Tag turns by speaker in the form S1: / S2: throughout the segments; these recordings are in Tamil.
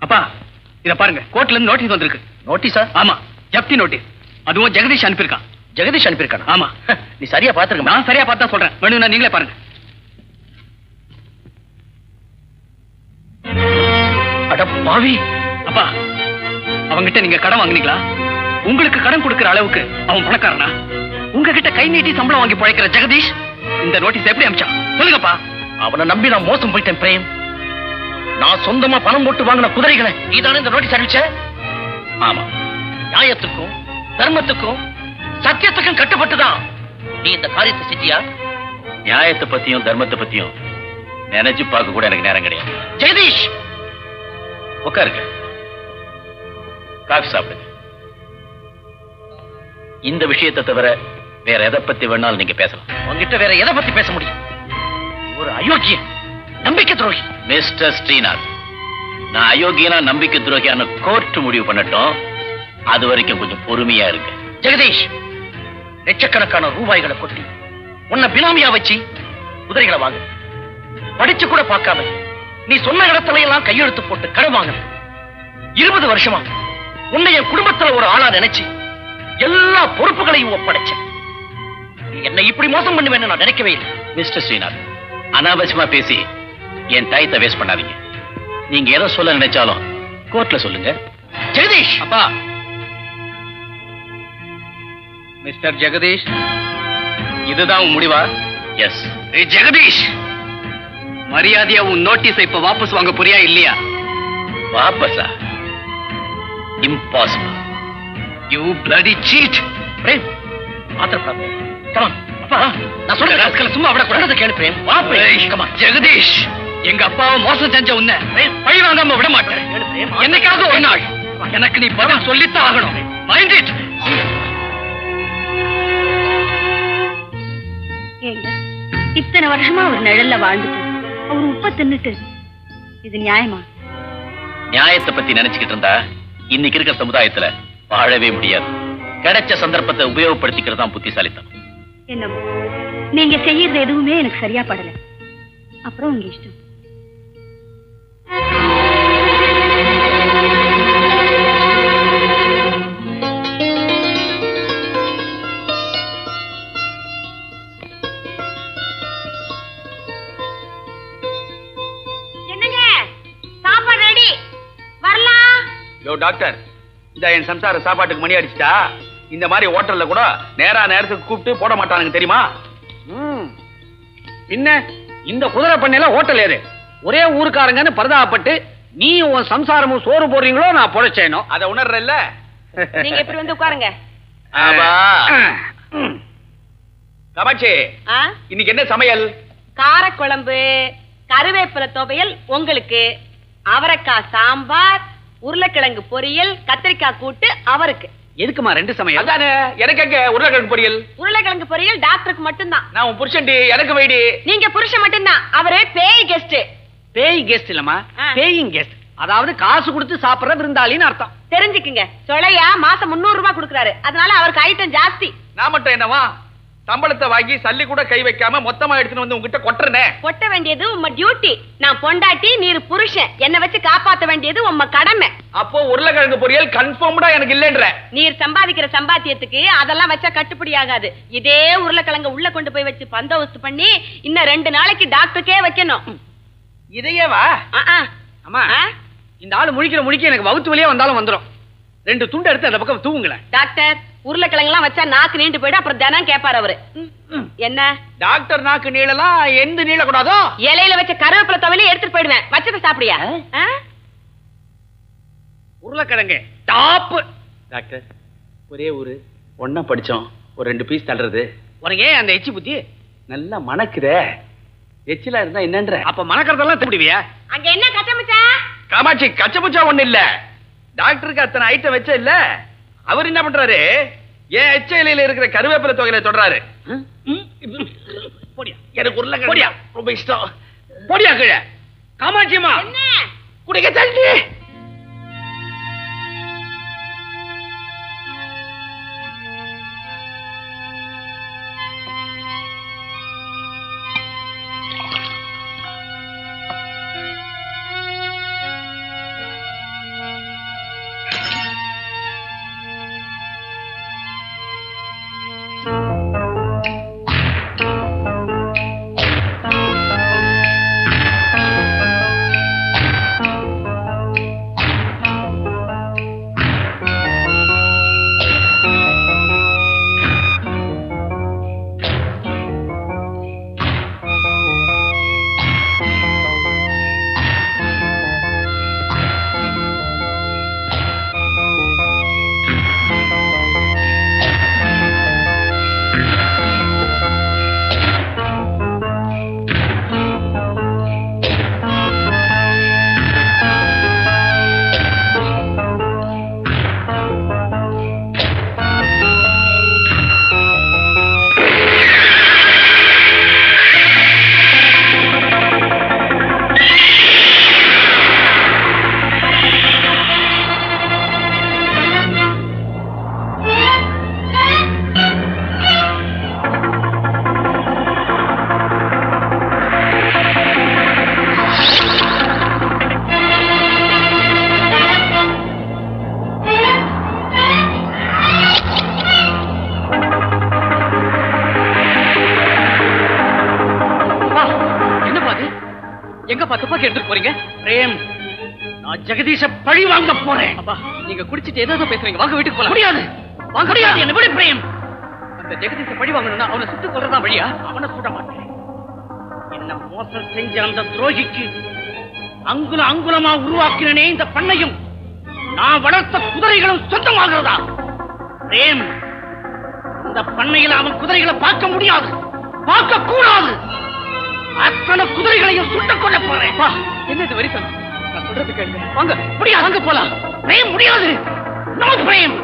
S1: அப்பா இத பாருங்க, கோர்ட்ல இருந்து நோட்டீஸ் வந்திருக்கு.
S2: நோட்டீஸா?
S1: ஆமா, ஜப்தி நோட்டீஸ். அதுவும் ஜெகதீஷ் அனுப்பியிருக்கான்.
S2: ஜெகதீஷ் அனுப்பியிருக்கானா?
S1: ஆமா.
S2: நீ சரியா பாத்துருக்க.
S1: நான் சரியா பார்த்தா சொல்றேன், வேணும்னா நீங்களே பாருங்க.
S2: அட பாவி!
S1: அப்பா, அவங்கிட்ட நீங்க கடன் வாங்குனீங்களா? உங்களுக்கு கடன் கொடுக்கிற அளவுக்கு அவன் பணக்காரனா? உங்ககிட்ட கை நீட்டி சம்பளம் வாங்கி பழைக்கிற ஜெகதீஷ் இந்த நோட்டீஸ் எப்படி அனுப்பிச்சான் சொல்லுங்கப்பா.
S2: அவனை நம்பி நான் மோசம் போயிட்டேன் பிரேம். நான் சொந்தமா பணம் போட்டு வாங்கின குதிரைகளை நீதானே இந்த நோட்டீஸ் அனுப்பிச்ச? ஆமா. நியாயத்துக்கும் தர்மத்துக்கும் சத்தியத்துக்கும் கட்டுப்பட்டுதான் நீ இந்த காரியத்தை செஞ்சியா? நியாயத்தை பத்தியும் தர்மத்தை பத்தியும் நினைச்சு பார்க்க கூட எனக்கு நேரம் கிடையாது. ஜெகதீஷ், உட்காருங்க, காஃபி சாப்பிடுங்க. இந்த விஷயத்தை தவிர வேற எதை பத்தி வேணாலும் நீங்க பேசலாம். உங்ககிட்ட வேற எதை பத்தி பேச முடியும்? ஒரு அயோக்கியன், நம்பிக்கை துரோகி. மிஸ்டர் ஸ்ரீநாத், நான் அயோக்கியனா நம்பிக்கை துரோகியான கோர்ட் முடிவு பண்ணட்டும். அது வரைக்கும் கொஞ்சம் பொறுமையா இருக்கு. ஜெகதீஷ், லட்சக்கணக்கான ரூபாய்களை கொட்டி உன்னை பினாமியா வச்சு குதிரைகளை வாங்க, படிச்சு கூட பார்க்காம நீ சொன்ன இடத்துல எல்லாம் கையெழுத்து போட்டு கடன் வாங்க. 20 வருஷமா உன்னை என் குடும்பத்துல ஒரு ஆளா நினைச்சு எல்லா பொறுப்புகளையும் ஒப்படைச்ச. என்னை இப்படி மோசம் பண்ணுவேன்னு நான் நினைக்கவே இல்லை. மிஸ்டர் ஸ்ரீநாத், அனாவசியமா பேசி என் டயத்தை வேஸ்ட் பண்ணாதீங்க. நீங்க எதை சொல்ல நினைச்சாலும் கோர்ட்ல சொல்லுங்க. ஜெகதீஷ்!
S1: அப்பா, மிஸ்டர் ஜெகதீஷ், இதுதான் உன் முடிவா?
S2: எஸ்.
S1: ஜெகதீஷ், மரியாதையா உன் நோட்டீஸை இப்ப வாபஸ் வாங்க போறியா இல்லையா?
S2: வாபஸா? Impossible.
S1: You bloody cheat.
S2: Prem, ஆத்திரப்படாத. Come on. அப்பா, நான் சொல்ற ராஸ்கல சும்மா விட கூடாது. கேளு பிரேம். வா பிரேம். Come on.
S1: ஜெகதீஷ், எங்க அப்பாவை மோசம் செஞ்ச உன்னை பழி வாங்காம விட மாட்டேன்.
S2: கேளு பிரேம்.
S1: என்னைக்காவது ஒரு நாள் எனக்கு நீ பதில் சொல்லித்தான் ஆகணும். Mind it.
S3: ஏங்க, இத்தனை வருஷமா ஒரு நிழல்ல வாழ்ந்துட்டு அவர் உப்ப தின்னுட்டு இது நியாயமா?
S2: நியாயத்தை பத்தி நினைச்சுக்கிட்டு இருந்தா இன்னைக்கு இருக்கிற சமுதாயத்துல வாழவே முடியாது. கிடைச்ச சந்தர்ப்பத்தை உபயோகப்படுத்திக்கிறது தான் புத்திசாலித்தனம்.
S3: என்னமோ நீங்க செய்யறது எதுவுமே எனக்கு சரியா படல. அப்புறம் உங்க இஷ்டம்.
S4: என்னங்க, சாப்பாடு ரெடி, வரலாம்.
S1: யோ டாக்டர், இந்த என் சம்சார சாப்பாட்டுக்கு மணி அடிச்சிட்டா. இந்த மாதிரி ஹோட்டல்ல கூட நேரத்துக்கு கூப்பிட்டு போட மாட்டானுங்க தெரியுமா? பின்ன இந்த குதிரை பண்ணையில ஹோட்டல் ஏது? ஒரே ஊருக்காரங்கன்னு பரதாபப்பட்டு நீ உன் சம்சாரமும் சோறு போடுறீங்களோ நான் பொழைச்சேனும். அதை உணர்ற இல்ல?
S4: நீங்க எப்படி வந்து உட்காருங்க.
S1: காமாட்சி,
S4: ஆ?
S1: இன்னைக்கு என்ன சமையல்?
S4: காரக்குழம்பு, கருவேப்பிலை துவையல் உங்களுக்கு, அவரைக்காய் சாம்பார், உருளைக்கிழங்கு பொரியல், கத்திரிக்காய் கூட்டு அவருக்கு.
S1: எதுக்குமா 2 சமையல்? அதானே, எனக்கு எங்க உருளைக்கிழங்கு பொரியல்?
S4: உருளைக்கிழங்கு பொரியல் டாக்டருக்கு மட்டும்தான்.
S1: நான் உன் புருஷன்டி, எனக்கு வைடி.
S4: நீங்க புருஷன் மட்டும்தான், அவரு பேய் கெஸ்ட்.
S1: பேய் கெஸ்ட் இல்லமா, பேயிங் கெஸ்ட். அதாவது காசு கொடுத்து சாப்பிடுற விருந்தாளின்னு அர்த்தம்.
S4: தெரிஞ்சுக்குங்க. சொலையா மாசம் 300 ரூபாய் கொடுக்கறாரு, அதனால அவருக்கு ஐட்டம் ஜாஸ்தி.
S1: நான் மட்டும் என்னவா சம்பளத்தை வாங்கி சல்லி கூட கை வைக்காம மொத்தமா எடுத்துட்டு வந்து உங்ககிட்ட கொட்டுறனே.
S4: கொட்ட வேண்டியது உம்ம டியூட்டி. நான் பொண்டாட்டி, நீர் புருஷன். என்ன வச்சு காப்பாத்த வேண்டியது உம்ம கடமை.
S1: அப்போ உருளைக்கிழங்கு பொரியல் கன்ஃபார்ம்டா எனக்கு இல்லன்ற.
S4: நீர் சம்பாதிக்கிற சம்பாத்தியத்துக்கு அதெல்லாம் வச்சா கட்டுப்படி ஆகாது. இதே உருளைக்கிழங்கு உள்ள கொண்டு போய் வச்சு பந்தோபஸ்து பண்ணி இன்னும் 2 நாளைக்கு டாக்டருக்கே வைக்கணும்.
S1: இதையே வா. அம்மா, இந்த ஆளு முழிக்க எனக்கு வவுத்து வலியே வந்தாலும் வந்துரும். 2 துண்டு எடுத்து அந்த பக்கம் தூவுங்களேன்.
S4: டாக்டர், உருளைக்கிழங்கு எல்லாம் வச்சா நாக்கு நீண்டு போயிடும், அப்புறம் தினம் கேட்பாரு அவரு. என்ன
S1: டாக்டர் நாக்கு நீளலாம் எந்த நீள கூடாதோ?
S4: இலையில வச்ச கருவேப்பிலை துவையில எடுத்துட்டு போயிடுவேன். வச்சத சாப்பிடியா?
S1: உருளைக்கிழங்கு டாப். டாக்டர், ஒரே ஊரு, ஒன்னா படிச்சோம், ஒரு 2 பீஸ் தள்ளுறது. உனக்கு ஏன் அந்த எச்சி புத்தி? நல்லா மணக்குதே. எச்சிலா இருந்தா என்னன்ற? அப்ப மணக்கிறதெல்லாம் திடுவியா?
S4: அங்க என்ன கச்சமுச்சா?
S1: காமாட்சி, கச்சபுச்சா ஒண்ணு இல்ல. டாக்டருக்கு அத்தனை ஐட்டம் வச்ச இல்ல, அவர் என்ன பண்றாரு, ஏன் எச்சையில இருக்கிற கருவேப்பிலை தொகையில தொடராரு. எனக்கு உருளைக்கிழங்கு ரொம்ப இஷ்டம். போடியா கீழே. காமாட்சியம்மா,
S4: என்ன
S1: குடிக்க தள்ளி. எங்கப்பா துப்பாக்கி எடுத்துட்டு போறீங்க? பிரேம், நான் ஜெகதீஷ பழி வாங்க போறேன். அப்பா, நீங்க குடிச்சிட்டு ஏதோ பேசுறீங்க. வாங்க வீட்டுக்கு போலாம். முடியாது, வாங்க. முடியாது. என்ன விடு பிரேம். அந்த ஜெகதீஷ பழி வாங்கணும்னா அவனை சுட்டுக் கொல்றதா வழியா? அவனை சுட மாட்டேன். என்ன மோசம் செஞ்ச அந்த துரோகிக்கு அங்குல அங்குலமா உருவாக்கினே இந்த பண்ணையும் நான் வளர்த்த குதிரைகளும் சொந்தமாகிறதா? பிரேம், இந்த பண்ணையில் அவன் குதிரைகளை பார்க்க முடியாது, பார்க்க கூடாது. அத்தனை குதிரைகளையும் சுட்டுக் கொள்ள போறேன். என்னது வரிசம்? நான் சொல்றது கேளுங்க. வாங்க. முடியாது. வாங்க போலாம். பிரேம், முடியாது. No frame.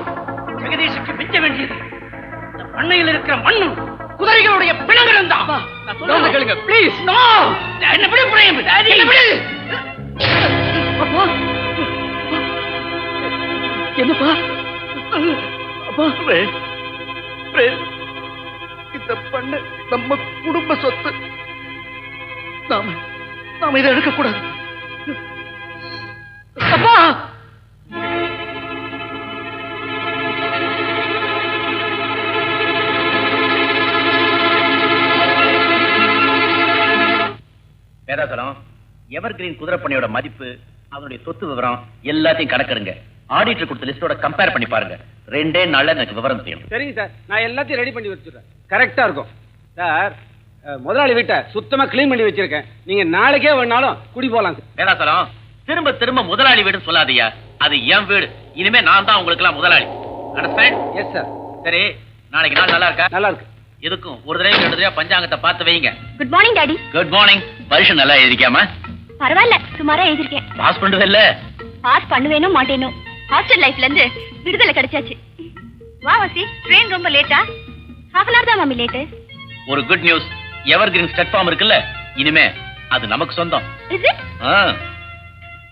S1: ஜெகதீஷுக்கு மிஞ்ச வேண்டியது இந்த பண்ணையில் இருக்கிற மண்ணும் குதிரைகளுடைய பிணங்களும் தான். நான் சொல்றது கேளுங்க ப்ளீஸ். நோ, என்ன விடு பிரேம். என்ன விடு. அப்பா, என்னப்பா? அப்பா, பிரேம், இந்த பண்ண நம்ம குடும்ப சொத்து. நாம இதை எடுக்கக்கூடாது. அப்பா,
S2: வேதாசலம், எவர்கிரீன் குதிரைப்பண்ணையோட மதிப்பு, அதனுடைய சொத்து விவரம் எல்லாத்தையும் கணக்கெடுங்க. ஆடிட்டர் கொடுத்த லிஸ்டோட கம்பேர் பண்ணி பாருங்க. 2 நாள்ல எனக்கு விவரம் தெரியும்.
S1: சரிங்க சார், நான் எல்லாத்தையும் ரெடி பண்ணி வச்சிடுறேன். கரெக்டா இருக்கும் சார். முதலாளி வீட்டை சுத்தமா கிளீன் பண்ணி வச்சிருக்கேன். நீங்க நாளைக்கே வேணாலும் குடி போலாம்.
S2: வேதாசலம், திரும்ப திரும்ப முதலாளி வீடுன்னு சொல்லாதீயா. அது என் வீடு. இனிமே நான் தான் உங்களுக்கு எல்லாம் முதலாளி. அண்டர்ஸ்டாண்ட்?
S1: Yes sir.
S2: சரி, நாளைக்கு நாள் நல்லா இருக்கா? நல்லா இருக்கு. எதுக்கும் ஒரு தடவை 2 தடவை பஞ்சாங்கத்தை பார்த்து வைங்க.
S3: Good morning daddy.
S2: Good morning. பரிசு நல்லா எழுதிக்காம?
S3: பரவாயில்ல, சுமாரா எழுதிருக்கேன்.
S2: பாஸ் பண்றது இல்ல?
S3: பாஸ் பண்ணுவேனோ மாட்டேனோ. ஹாஸ்டல் லைஃப்ல இருந்து விடுதலை கிடைச்சாச்சு. வா வசி, ட்ரெயின் ரொம்ப லேட்டா? half an hour தான் மாமி லேட்டு.
S2: ஒரு good news. Evergreen stud farm இருக்குல்ல, இனிமே அது நமக்கு சொந்தம்.
S3: Is it?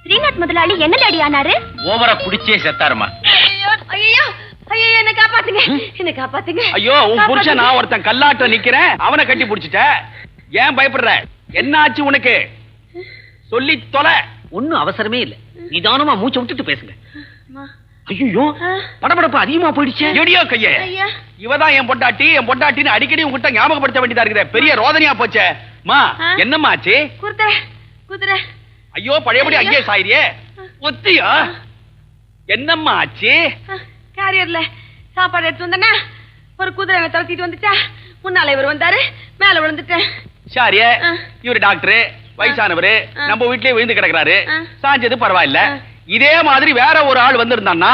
S3: ஸ்ரீநாத் முதலாளி என்ன டாடி ஆனாரு?
S2: ஓவரா குடிச்சே செத்தாருமா.
S4: ஐயோ ஐயோ ஐயோ, என்ன காப்பாத்துங்க, என்ன காப்பாத்துங்க.
S1: ஐயோ, உன் புருஷன் நான் ஒருத்தன் கல்லாட்ட நிக்கிறேன், அவனை கட்டி புடிச்சிட்ட. ஏன் பயப்படுற? என்ன ஆச்சு உனக்கு? சொல்லி தொலை. ஒன்னும் அவசரமே இல்ல, நிதானமா மூச்சை விட்டுட்டு பேசுங்க. ஐயோ, படபடப்பு அதிகமா போயிடுச்சு. எடியோ கையே, இவதான் என் பொண்டாட்டி, என் பொண்டாட்டின்னு அடிக்கடி உங்ககிட்ட ஞாபகப்படுத்த வேண்டியதா இருக்குது. பெரிய ரோதனையா போச்சே. மா, என்னம்மா ஆச்சு?
S4: குதிரை.
S1: ஐயோ, பழையபடி அங்கேயே சாயிரியே. ஒத்தியா? என்னம்மா ஆச்சு?
S4: கேரியர்ல சாப்பாடு எடுத்து வந்தேன்னா ஒரு குதிரை துரத்திட்டு வந்துட்டா. முன்னால இவர் வந்தாரு, மேல விழுந்துட்டேன்.
S1: சாரியே, இவரு டாக்டர், வயசானவரு, நம்ம வீட்லயே விழுந்து கிடக்குறாரு. சாஞ்சது பரவாயில்ல. இதே மாதிரி வேற ஒரு ஆள் வந்திருந்தான்னா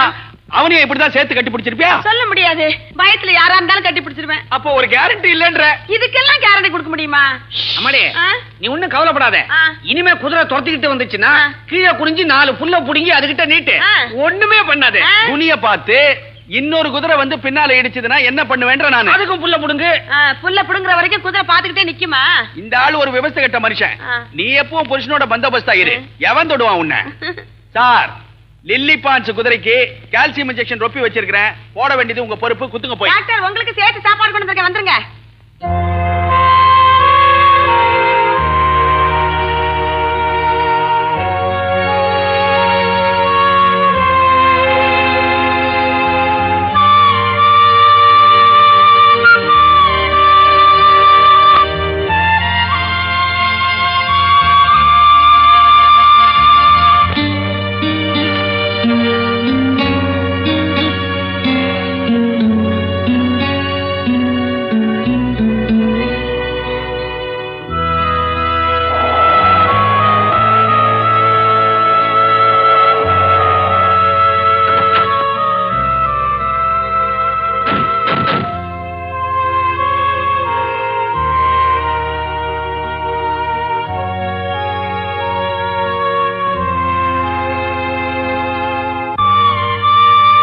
S1: அவனையும் இப்படிதான் சேர்த்து கட்டி பிடிச்சிருப்பியா?
S4: சொல்ல முடியாது, பயத்துல யாரா இருந்தாலும் கட்டி பிடிச்சிருவேன்.
S1: அப்போ ஒரு கேரண்டி இல்லன்ற?
S4: இதுக்கெல்லாம் கேரண்டி கொடுக்க முடியுமா?
S1: அம்மாடி, நீ ஒண்ணும் கவலைப்படாத. இனிமே குதிரை துரத்திக்கிட்டு வந்துச்சுன்னா கீழே குனிஞ்சு 4 புல்ல புடுங்கி அதுகிட்ட நீட்டு. ஒண்ணுமே பண்ணாது. துணிய பார்த்து இன்னொரு குதிரை வந்து பின்னால இடிச்சதுன்னா என்ன பண்ணுவேன்ற நான். அதுக்கும் புல்ல புடுங்கு.
S4: புல்ல புடுங்குற வரைக்கும் குதிரை பாத்துக்கிட்டே நிக்குமா?
S1: இந்த ஆள் ஒரு விவசாய கட்ட மனுஷன். நீ எப்பவும் புருஷனோட பந்தோபஸ்தா இரு. எவன் தொடுவான் உன்னை? சார், லில்லி பான்ஸ் குதிரைக்கு கால்சியம் இன்ஜெக்ஷன் ரொப்பி வச்சிருக்கிறேன். போட வேண்டியது உங்க பொறுப்பு. குத்துங்க போய்.
S4: டாக்டர், உங்களுக்கு சேர்த்து சாப்பாடு கொண்டு வந்திருக்கேன், வந்துருங்க.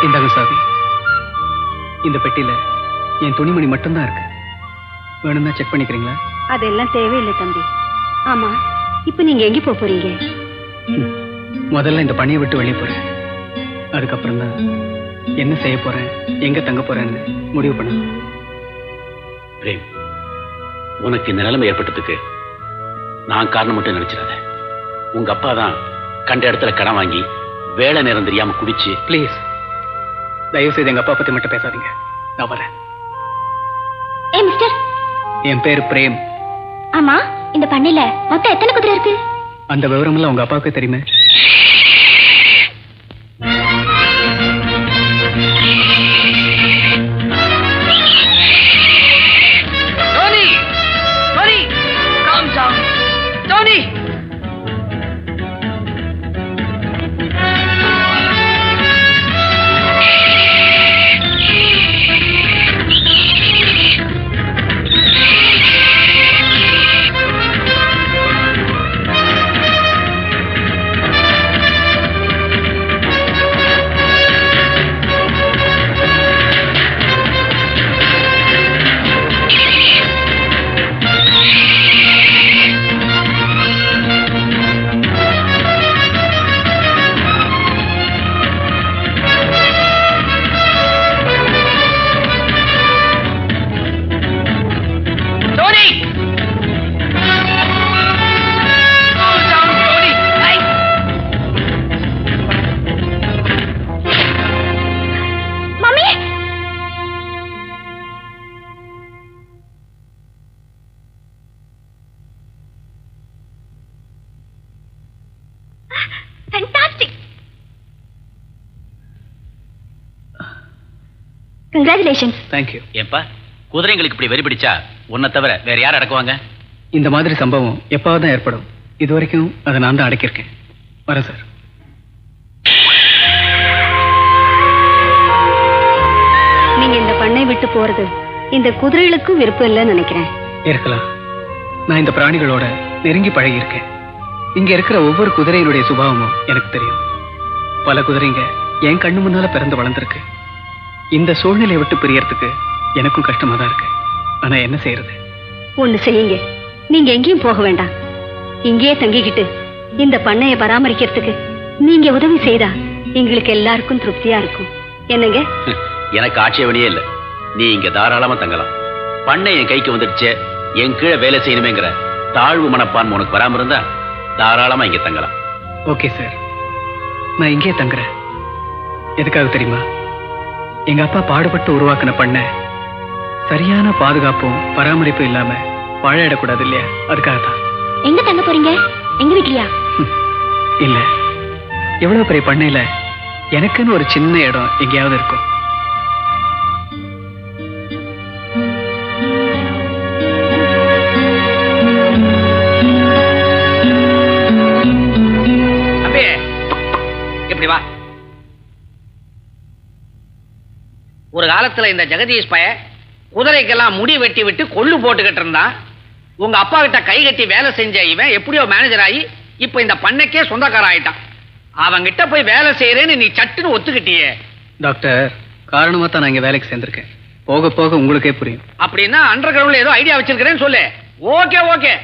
S5: இந்தாங்க சாவி. இந்த பெட்டியில என் துணிமணி மட்டும்தான் இருக்கு. வேணும்னா செக் பண்ணிக்கிறீங்களா?
S3: அதெல்லாம் தேவையில்லை தம்பி. ஆமா, இப்ப நீங்க எங்க போறீங்க?
S5: முதல்ல இந்த பணியை விட்டு வெளியே போறேன். அதுக்கப்புறம் தான் என்ன செய்ய போறேன், எங்க தங்க போறேன்னு முடிவு பண்ணணும்.
S2: பிரேம், உனக்கு இந்த நிலைமை ஏற்பட்டதுக்கு நான் காரணம் மட்டும் நினைச்சிடாத. உங்க அப்பா தான் கண்ட இடத்துல கடன் வாங்கி வேலை நேரம் தெரியாம குடிச்சு.
S5: ப்ளீஸ், தயவு செய்து எங்க அப்பா பத்தி மட்டும் பேசாதீங்க. நான் வரேன்.
S3: ஏ மிஸ்டர்,
S5: என் பேரு பிரேம்.
S3: ஆமா, இந்த பண்ணையில மொத்தம் எத்தனை குதிரை இருக்கு?
S5: அந்த விவரமெல்லாம் உங்க அப்பாவுக்கு தெரியுமே?
S3: Congratulations.
S5: Thank you.
S2: ஏப்பா குதிரைங்களுக்கு இப்படி வெறி பிடிச்சா உன்னை தவிர வேற யார் அடக்குவாங்க?
S5: இந்த மாதிரி சம்பவம் எப்பாவது தான் ஏற்படும். இது வரைக்கும் அதை நான் தான் அடக்கியிருக்கேன். வரேன் சார்.
S3: நீங்க இந்த பண்ணை விட்டு போறது இந்த குதிரைகளுக்கும் விருப்பம் இல்லைன்னு நினைக்கிறேன்.
S5: இருக்கலாம். நான் இந்த பிராணிகளோட நெருங்கி பழகி இருக்கேன். இங்க இருக்கிற ஒவ்வொரு குதிரையினுடைய சுபாவமும் எனக்கு தெரியும். பல குதிரைங்க என் கண்ணு முன்னால பிறந்து வளர்ந்துருக்கு. இந்த சூழ்நிலையை விட்டு பிரியறதுக்கு எனக்கும் கஷ்டமா தான் இருக்கு. ஆனா என்ன செய்யறது?
S3: ஒண்ணு செய்யுங்க. நீங்க எங்கேயும் போக வேண்டாம். இங்கேயே தங்கிக்கிட்டு இந்த பண்ணையை பராமரிக்கிறதுக்கு நீங்க உதவி செய்தா எங்களுக்கு எல்லாருக்கும் திருப்தியா இருக்கும். என்னங்க?
S2: எனக்கு ஆட்சேபனையே இல்லை. நீ இங்க தாராளமா தங்கலாம். பண்ணை என் கைக்கு வந்துடுச்சு, என் கீழே வேலை செய்யணுமேங்கிற தாழ்வு மனப்பான்மை உனக்கு வராம இருந்தா தாராளமா இங்க தங்கலாம்.
S5: ஓகே சார், நான் இங்கே தங்குறேன். எதுக்காக தெரியுமா? எங்க அப்பா பாடுபட்டு உருவாக்கின பண்ணை சரியான பாதுகாப்பும் பராமரிப்பும் இல்லாம வாழையிடக்கூடாது இல்லையா? அதுக்காகத்தான்.
S3: எங்க தங்க போறீங்க? எங்க வீட்லயா?
S5: இல்ல, எவ்வளவு பெரிய பண்ணையில எனக்குன்னு ஒரு சின்ன இடம் எங்கேயாவது இருக்கும்.
S1: இப்படி வா. ஒரு காலத்துல இந்த ஜெகதீஷ் பைய குதிரைக்கெல்லாம் முடி வெட்டி விட்டு கொள்ளு போட்டுக்கிட்டு இருந்தான். உங்க அப்பா கிட்ட கை கட்டி வேலை செஞ்ச இவன் எப்படியோ மேனேஜர் ஆகி இப்ப இந்த பண்ணைக்கே சொந்தக்கார ஆயிட்டான். அவங்கிட்ட போய் வேலை செய்யறேன்னு நீ சட்டுன்னு ஒத்துக்கிட்டியே.
S5: டாக்டர், காரணமா தான் நான் இங்க வேலைக்கு சேர்ந்திருக்கேன். போக போக உங்களுக்கே புரியும்.
S1: அப்படின்னா அண்டர் கிரவுண்ட்ல ஏதோ ஐடியா வச்சிருக்கிறேன்னு சொல்லு. Okay okay.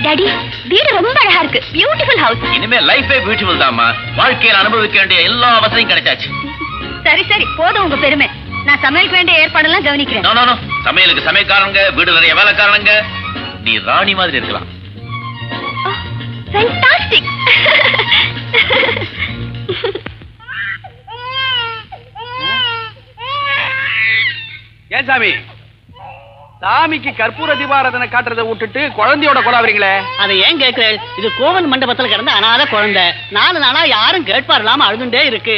S3: டாடி, வீடு ரொம்ப அழகா இருக்கு. Beautiful house.
S2: இனிமே லைஃபே பியூட்டிஃபுல் தான்மா. வாழ்க்கையில் அனுபவிக்க வேண்டிய எல்லா வசதியும் கிடைச்சாச்சு.
S3: சரி சரி, போதும் உங்க பெருமை. நான் சமைக்க வேண்டிய ஏற்பாடெல்லாம் கவனிக்கிறேன்.
S2: நோ நோ நோ, சமையலுக்கு சமையக்காரங்க, வீடு நிறைய வேலைக்காரங்க. நீ ராணி மாதிரி இருக்கலாம்.
S3: ஃபேண்டாஸ்டிக்.
S1: ஏன் சாமி, சாமிக்கு கற்பூர தீபாராதனை காட்டுறதை விட்டுட்டு குழந்தையோட கொலாவீங்களே?
S6: அதை ஏன் கேட்கிறேன்? இது கோவில் மண்டபத்துல கிடந்த அனாதை குழந்தை. 4 நாளா யாரும் கேட்பார் இல்லாம அழுதுண்டே இருக்கு.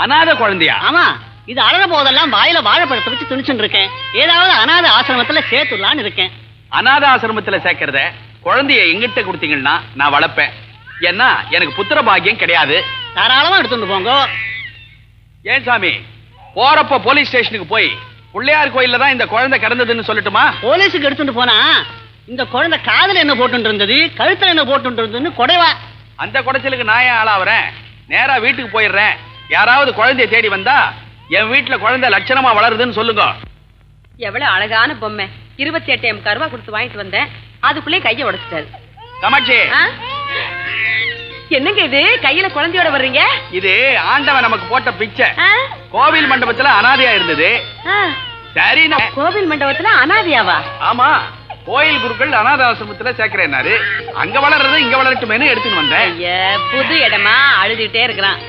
S1: அனாதை குழந்தையா?
S6: ஆமா, இது அழற போதெல்லாம் வாயில வாழைப்பழத்தை வச்சு துணிச்சுட்டு இருக்கேன். ஏதாவது அனாதை ஆசிரமத்துல சேர்த்துடலான்னு இருக்கேன்.
S1: அனாதை ஆசிரமத்துல சேர்க்கறத குழந்தைய எங்கிட்ட கொடுத்தீங்கன்னா நான் வளர்ப்பேன். ஏன்னா எனக்கு புத்திர பாக்கியம் கிடையாது.
S6: தாராளமா எடுத்துட்டு போங்க.
S1: ஏன் சாமி, போறப்ப போலீஸ் ஸ்டேஷனுக்கு போய் பிள்ளையார் கோயில்ல தான் இந்த குழந்தை கிடந்ததுன்னு சொல்லட்டுமா?
S6: போலீஸுக்கு எடுத்துட்டு போனா இந்த குழந்தை காதுல என்ன போட்டு இருந்தது, கழுத்துல என்ன போட்டு இருந்ததுன்னு கொடைவா.
S1: அந்த குடைச்சலுக்கு நான் ஏன் ஆளாவறேன்? நேரா வீட்டுக்கு போயிடுறேன். யாராவது குழந்தைய தேடி வந்தா என் வீட்டுல குழந்தை லட்சணமா வளருதுன்னு சொல்லுங்க.
S4: எவ்வளவு அழகான பொம்மை. 28 எம் கருவா கொடுத்து வாங்கிட்டு வந்தேன். அதுக்குள்ளே கைய உடைச்சிட்டாரு.
S1: கமாட்சி,
S4: என்னங்க இது கையில குழந்தையோட வர்றீங்க?
S1: இது ஆண்டவன் நமக்கு போட்ட பிச்சை. கோவில் மண்டபத்துல அனாதையா இருந்தது. சரி,
S4: கோவில் மண்டபத்துல அனாதையாவா?
S1: ஆமா, கோயில் குருக்கள் அனாதை ஆசிரமத்துல சேர்க்கிறேன்னாரு. அங்க வளர்றது இங்க வளரட்டுமேனு எடுத்துன்னு வந்தேன்.
S4: புது இடமா அழுதுகிட்டே இருக்கிறான்.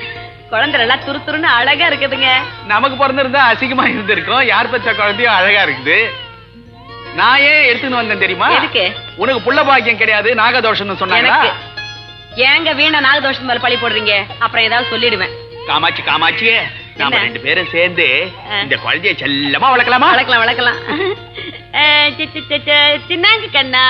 S4: குழந்தை எல்லாம் துரு துருன்னு அழகா இருக்குதுங்க.
S1: நமக்கு பிறந்திருந்தா அசிங்கமா இருந்திருக்கும். யார் பெற்ற குழந்தையும் அழகா இருக்குது. நான் ஏன் எடுத்துன்னு வந்தேன் தெரியுமா?
S4: எதுக்கு?
S1: உனக்கு புள்ள பாக்கியம் கிடையாது, நாகதோஷம்னு சொன்னாங்க.
S4: ஏங்க வீணா நாகதோஷம் மேல பழி போடுறீங்க? அப்புறம் ஏதாவது சொல்லிடுவேன்.
S1: காமாட்சி காமாட்சி, நாம 2 பேரும் சேர்ந்து இந்த குழந்தைய செல்லமா வளர்க்கலாமா?
S4: வளர்க்கலாம். சின்னாங்க கண்ணா.